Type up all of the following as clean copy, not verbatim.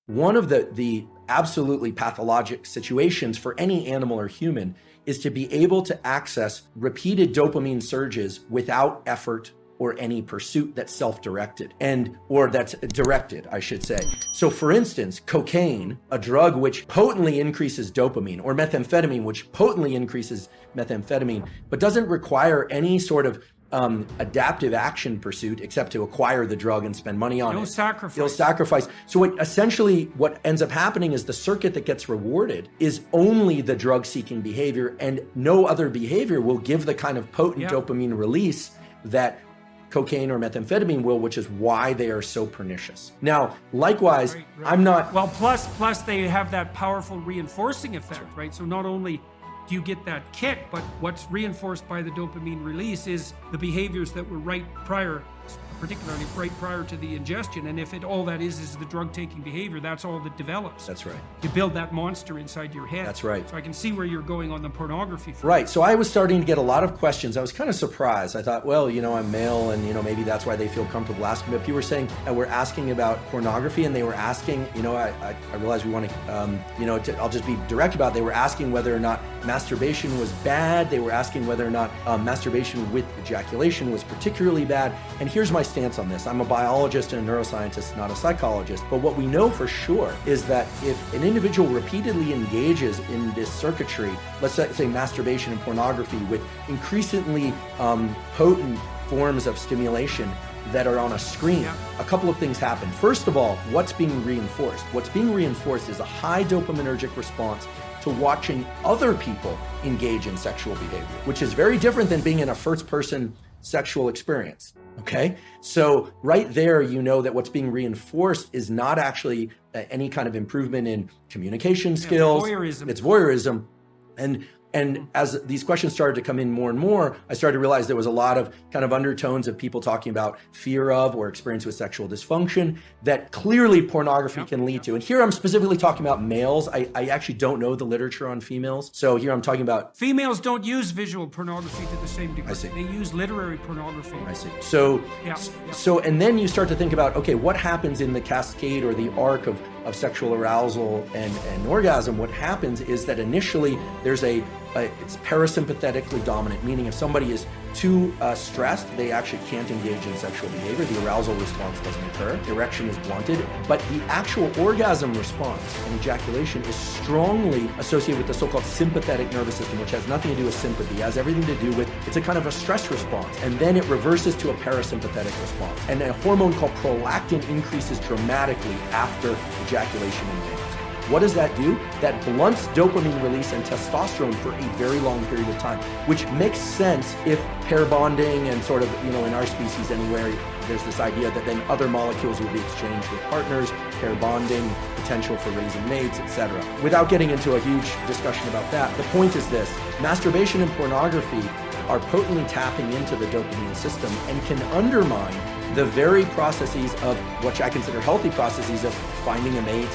One of the absolutely pathologic situations for any animal or human is to be able to access repeated dopamine surges without effort or any pursuit that's self-directed or that's directed, I should say. So for instance, cocaine, a drug which potently increases dopamine, or methamphetamine, which potently increases methamphetamine, but doesn't require any sort of adaptive action pursuit except to acquire the drug and spend money on it. No sacrifice. So essentially what ends up happening is the circuit that gets rewarded is only the drug-seeking behavior, and no other behavior will give the kind of potent dopamine release that cocaine or methamphetamine will, which is why they are so pernicious. Now, likewise, Right. I'm not... Well, plus they have that powerful reinforcing effect, right? So not only do you get that kick, but what's reinforced by the dopamine release is the behaviors that were right prior, particularly right prior to the ingestion. And if all that is the drug-taking behavior, that's all that develops. That's right. You build that monster inside your head. That's right. So I can see where you're going on the pornography front. Right. So I was starting to get a lot of questions. I was kind of surprised. I thought, well, I'm male, and maybe that's why they feel comfortable asking. But people were saying, we're asking about pornography, and they were asking, I realized we want to, I'll just be direct about it. They were asking whether or not masturbation was bad. They were asking whether or not masturbation with ejaculation was particularly bad. And here's my stance on this. I'm a biologist and a neuroscientist, not a psychologist. But what we know for sure is that if an individual repeatedly engages in this circuitry, let's say masturbation and pornography, with increasingly potent forms of stimulation that are on a screen, a couple of things happen. First of all, what's being reinforced? What's being reinforced is a high dopaminergic response to watching other people engage in sexual behavior, which is very different than being in a first-person sexual experience. Okay, so right there, that what's being reinforced is not actually any kind of improvement in communication skills. Voyeurism. It's voyeurism. And as these questions started to come in more and more, I started to realize there was a lot of kind of undertones of people talking about fear of or experience with sexual dysfunction that clearly pornography can lead to. And here I'm specifically talking about males. I actually don't know the literature on females. So here I'm talking about... Females don't use visual pornography to the same degree. I see. They use literary pornography. I see. So, and then you start to think about, okay, what happens in the cascade or the arc of sexual arousal and orgasm? What happens is that initially there's it's parasympathetically dominant, meaning if somebody is too stressed, they actually can't engage in sexual behavior. The arousal response doesn't occur. Erection is blunted, but the actual orgasm response and ejaculation is strongly associated with the so-called sympathetic nervous system, which has nothing to do with sympathy. It has everything to do with, it's a kind of a stress response. And then it reverses to a parasympathetic response. And a hormone called prolactin increases dramatically after ejaculation and dance. What does that do? That blunts dopamine release and testosterone for a very long period of time, which makes sense if pair bonding and sort of, in our species anywhere, there's this idea that then other molecules will be exchanged with partners, pair bonding, potential for raising mates, etc. Without getting into a huge discussion about that, the point is this: masturbation and pornography are potently tapping into the dopamine system and can undermine the very processes of which I consider healthy processes of finding a mate,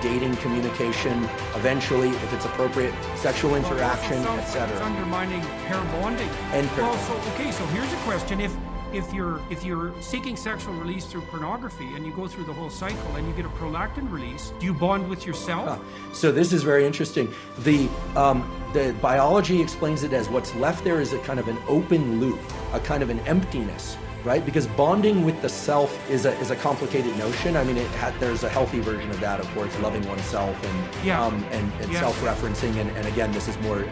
dating, communication, eventually, if it's appropriate, sexual interaction, etc. It's undermining pair bonding. And pair bonding. So here's a question: if you're seeking sexual release through pornography and you go through the whole cycle and you get a prolactin release, do you bond with yourself? So this is very interesting. The biology explains it as what's left there is a kind of an open loop, a kind of an emptiness. Right? Because bonding with the self is a complicated notion. I mean, there's a healthy version of that, of course, loving oneself and self-referencing. And again, this is more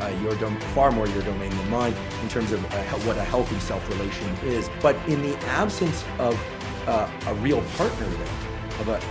far more your domain than mine in terms of what a healthy self-relation is. But in the absence of a real partner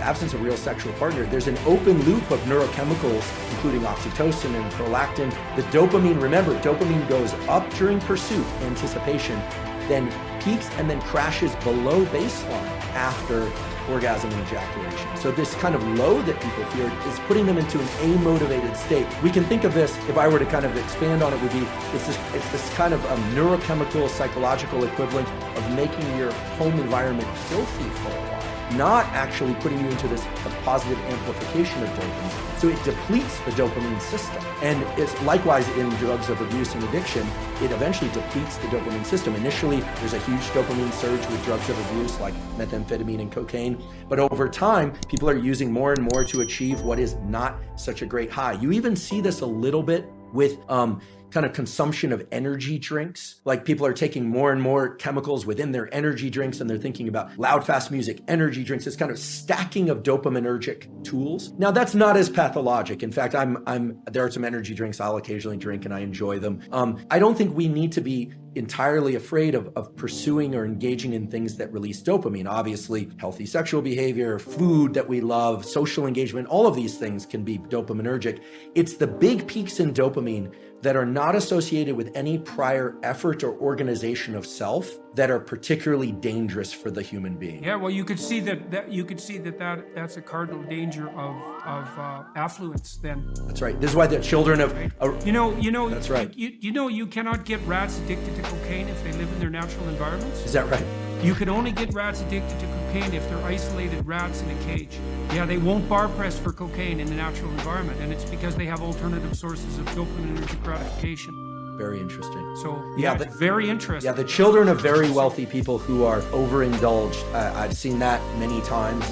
absence of real sexual partner, there's an open loop of neurochemicals, including oxytocin and prolactin. The dopamine, remember, dopamine goes up during pursuit, anticipation, then peaks and then crashes below baseline after orgasm and ejaculation. So this kind of low that people fear is putting them into an amotivated state. We can think of this, if I were to kind of expand on it, would be it's this kind of neurochemical, psychological equivalent of making your home environment filthy for a while. not actually putting you into this positive amplification of dopamine. So it depletes the dopamine system. And it's likewise in drugs of abuse and addiction, it eventually depletes the dopamine system. Initially, there's a huge dopamine surge with drugs of abuse like methamphetamine and cocaine. But over time, people are using more and more to achieve what is not such a great high. You even see this a little bit with kind of consumption of energy drinks. Like people are taking more and more chemicals within their energy drinks, and they're thinking about loud, fast music, energy drinks, this kind of stacking of dopaminergic tools. Now that's not as pathologic. In fact, there are some energy drinks I'll occasionally drink and I enjoy them. I don't think we need to be entirely afraid of pursuing or engaging in things that release dopamine. Obviously, healthy sexual behavior, food that we love, social engagement, all of these things can be dopaminergic. It's the big peaks in dopamine that are not associated with any prior effort or organization of self that are particularly dangerous for the human being. Yeah, well, you could see that's a cardinal danger of affluence. Then that's right. This is why the children of that's right. You cannot get rats addicted to cocaine if they live in their natural environments. Is that right? You can only get rats addicted to cocaine if they're isolated rats in a cage. Yeah, they won't bar press for cocaine in the natural environment, and it's because they have alternative sources of dopaminergic gratification. Very interesting. So it's very interesting. Yeah, the children of very wealthy people who are overindulged. I've seen that many times,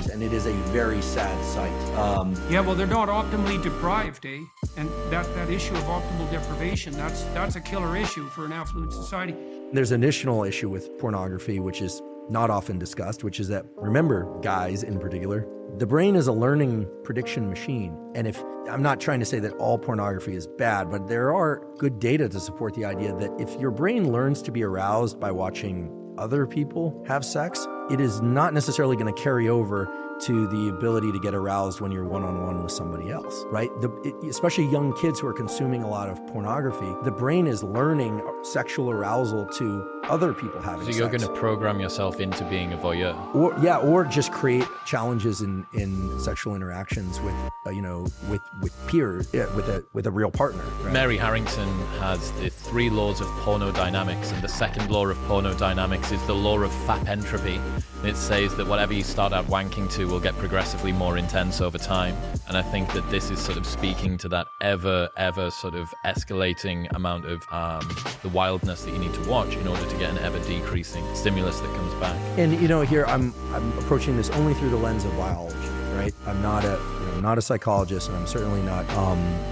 and it is a very sad sight. Yeah, well, they're not optimally deprived, eh? And that issue of optimal deprivation, that's a killer issue for an affluent society. There's an additional issue with pornography, which is not often discussed, which is that, remember, guys in particular, the brain is a learning prediction machine. And I'm not trying to say that all pornography is bad, but there are good data to support the idea that if your brain learns to be aroused by watching other people have sex, it is not necessarily going to carry over to the ability to get aroused when you're one-on-one with somebody else, right? Especially young kids who are consuming a lot of pornography, the brain is learning sexual arousal to other people having sex. So you're going to program yourself into being a voyeur. Or just create challenges in sexual interactions with peers, with a real partner. Right? Mary Harrington has the 3 laws of pornodynamics, and the second law of pornodynamics is the law of fap entropy. It says that whatever you start out wanking to will get progressively more intense over time. And I think that this is sort of speaking to that ever sort of escalating amount of the wildness that you need to watch in order to get an ever decreasing stimulus that comes back. And here I'm approaching this only through the lens of biology, right? I'm not a psychologist, and I'm certainly not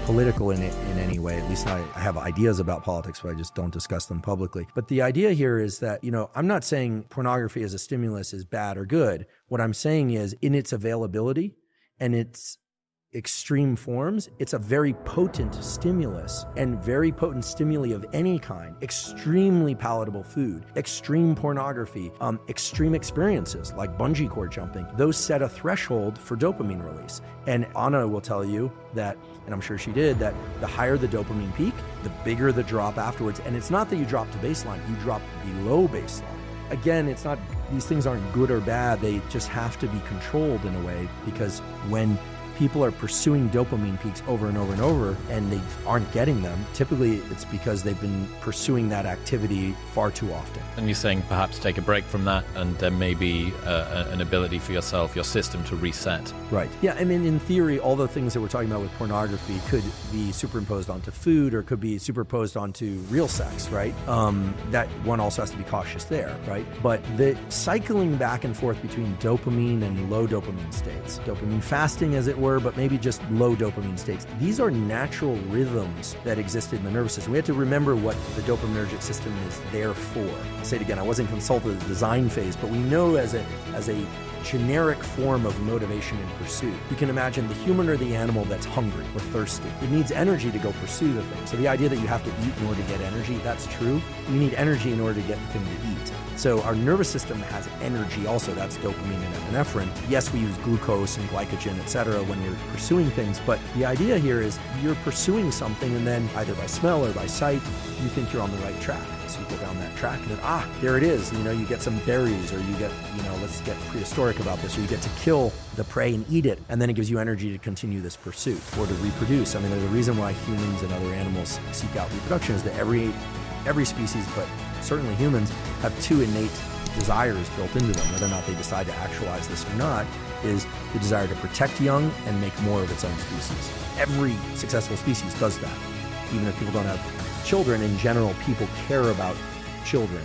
political in any way. At least I have ideas about politics, but I just don't discuss them publicly. But the idea here is that, I'm not saying pornography as a stimulus is bad or good. What I'm saying is, in its availability and its extreme forms, it's a very potent stimulus, and very potent stimuli of any kind, extremely palatable food, extreme pornography, extreme experiences like bungee cord jumping, those set a threshold for dopamine release. And Anna will tell you that, and I'm sure she did, that the higher the dopamine peak, the bigger the drop afterwards. And it's not that you drop to baseline, you drop below baseline. Again, it's not, these things aren't good or bad, they just have to be controlled in a way, because when people are pursuing dopamine peaks over and over and over, and they aren't getting them, typically it's because they've been pursuing that activity far too often. And you're saying perhaps take a break from that, and there may be an ability for yourself, your system to reset. Right. Yeah, I mean, in theory, all the things that we're talking about with pornography could be superimposed onto food, or could be superimposed onto real sex, right? That one also has to be cautious there, right? But the cycling back and forth between dopamine and low dopamine states, dopamine fasting as it were, but maybe just low dopamine states. These are natural rhythms that exist in the nervous system. We have to remember what the dopaminergic system is there for. I'll say it again, I wasn't consulted at the design phase, but we know as a generic form of motivation and pursuit. You can imagine the human or the animal that's hungry or thirsty. It needs energy to go pursue the thing. So the idea that you have to eat in order to get energy, that's true. You need energy in order to get the thing to eat. So our nervous system has energy also, that's dopamine and epinephrine. Yes, we use glucose and glycogen, etc. when we're pursuing things, but the idea here is you're pursuing something, and then either by smell or by sight, you think you're on the right track. So you go down that track and then, there it is. You get some berries, or you get, let's get prehistoric about this, or you get to kill the prey and eat it, and then it gives you energy to continue this pursuit or to reproduce. I mean, there's a reason why humans and other animals seek out reproduction, is that every species, but certainly humans have two innate desires built into them, whether or not they decide to actualize this or not, is the desire to protect young and make more of its own species. Every successful species does that. Even if people don't have children, in general, people care about children